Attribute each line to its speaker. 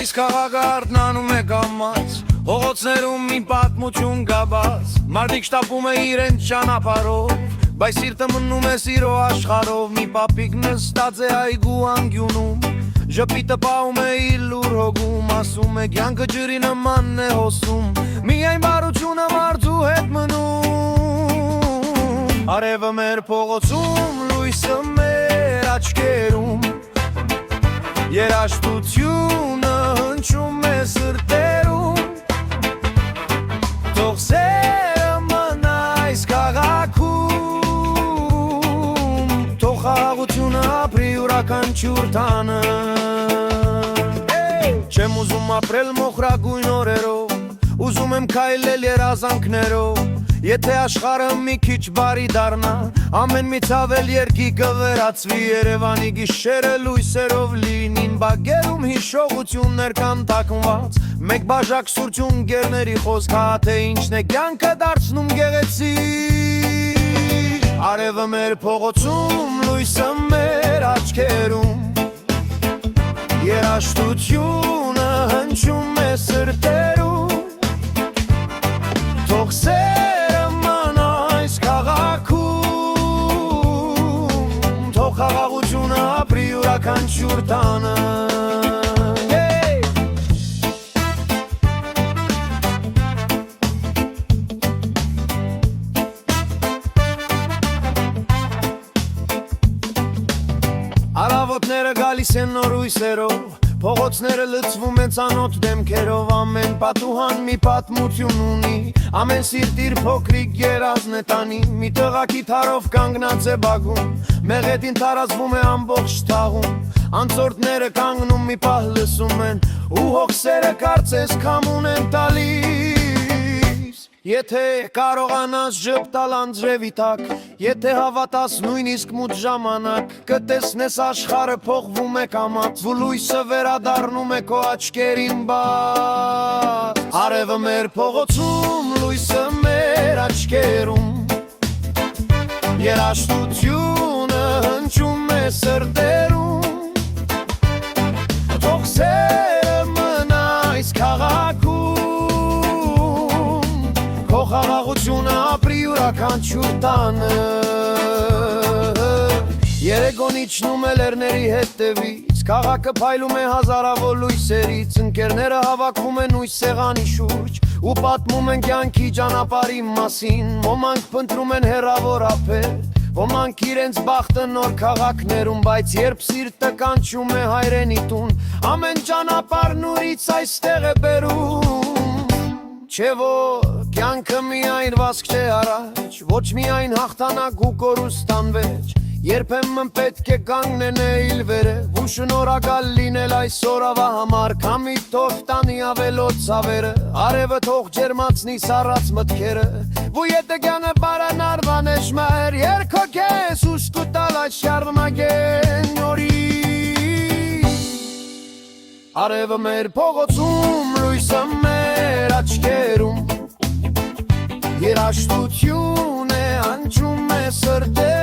Speaker 1: Այս քաղաքը արթնանում է կամաց, հողոցներում մի պատմություն գաբած, մարդիկ շտապում է իրենց ճանապարհով, բայց սիրտը մնում է սիրո աշխարհով, մի պապիկ նստած է այգու անկյունում, ժպիտը պահում է իր լուր հոգում, ասում է կյանքը ջրի նմանն է հոսում, միայն բարությունը մարդու հետ մնում, արևը մեր փողոցում, լույսը մեր աչքերում, երաժշտությունը հնչում է սրտերում, թող սերը մնա այս քաղաքում, թող խաղաղությունը ապրի յուրաքանչյուր տանը, չեմ ուզում ապրել մոխրագույն օրերով, ուզում եմ քայլել երազանքներով, եթե աշխարհը մի քիչ բարի դառնա, ամեն մի ցավել երկի կվերածվի, Երևանի գիշերը լույսերով լինին, բակերում հիշողություններ կան տակնված, մեկ բաժակ սուրճուն գերների խոսք, թե ինչն է կյանքը դարձնում գեղեցիկ, արևը մեր փողոցում, լույսը մեր աչքերում, երաժշտությունը հնչում է սրտերում, թող սերը մնա այս քաղաքում, թող խաղաղությունը ապրի յուրաքանչյուր տանը, Արավոտները գալիս են նոր հույսերով, փողոցները լցվում են ծանոթ դեմքերով, ամեն պատուհան մի պատմություն ունի, ամեն սիրտ իր փոքրիկ երազն է տանի, մի տղա կիթառով կանգնած է բակում, մեղեդին տարածվում է ամբողջ թաղում, անցորդները կանգնում մի պահ լսում են, ու հոգսերը կարծես քամուն են տալիս, եթե կարողանաս ժպտալ անձրևի տակ, եթե հավատաս նույնիսկ մութ ժամանակ, կտեսնես աշխարհը փոխվում է կամաց, ու լույսը վերադառնում է քո աչքերին բաց, արևը մեր փողոցում, լույսը մեր աչքերում, երաժշտությունը հնչում է սրտերում, թող սերը մնա այս քաղաքում, քո խաղաղությունը ապրի յուրաքանչյուր տանը, երեկոն իջնում է լեռների հետևից, քաղաքը փայլում է հազարավոր լույսերից, ընկերները հավաքվում են ույս սեղանի շուրջ, ու պատմում են կյանքի ճանապարհի մասին, ոմանք փնտրում են հեռավոր ափեր, ոմանք իրենց բախտը նոր քաղաքներում, բայց երբ սիրտը կանչում է հայրենի տուն, ամեն ճանապարհ նորից այստեղ է բերում, չէ որ կյանքը միայն վազք չէ առաջ, ոչ միայն հաղթանակ ու կորուստան վերջ, երբեմն պետք է կանգնել վերև ու շնորհակալ լինել այս օրվա համար, քամի թող տանի ավելոց ցավերը, արևը թող ջերմացնի սառած մտքերը, ու եթե կյանը բարանարվան է շմեր, երգո քեզ ու սկուտալ այս շարունակեն նորից, արևը մեր փողոցում, լույսը մեր աչքերում, երաժշտություն է հնչում է սրտերում,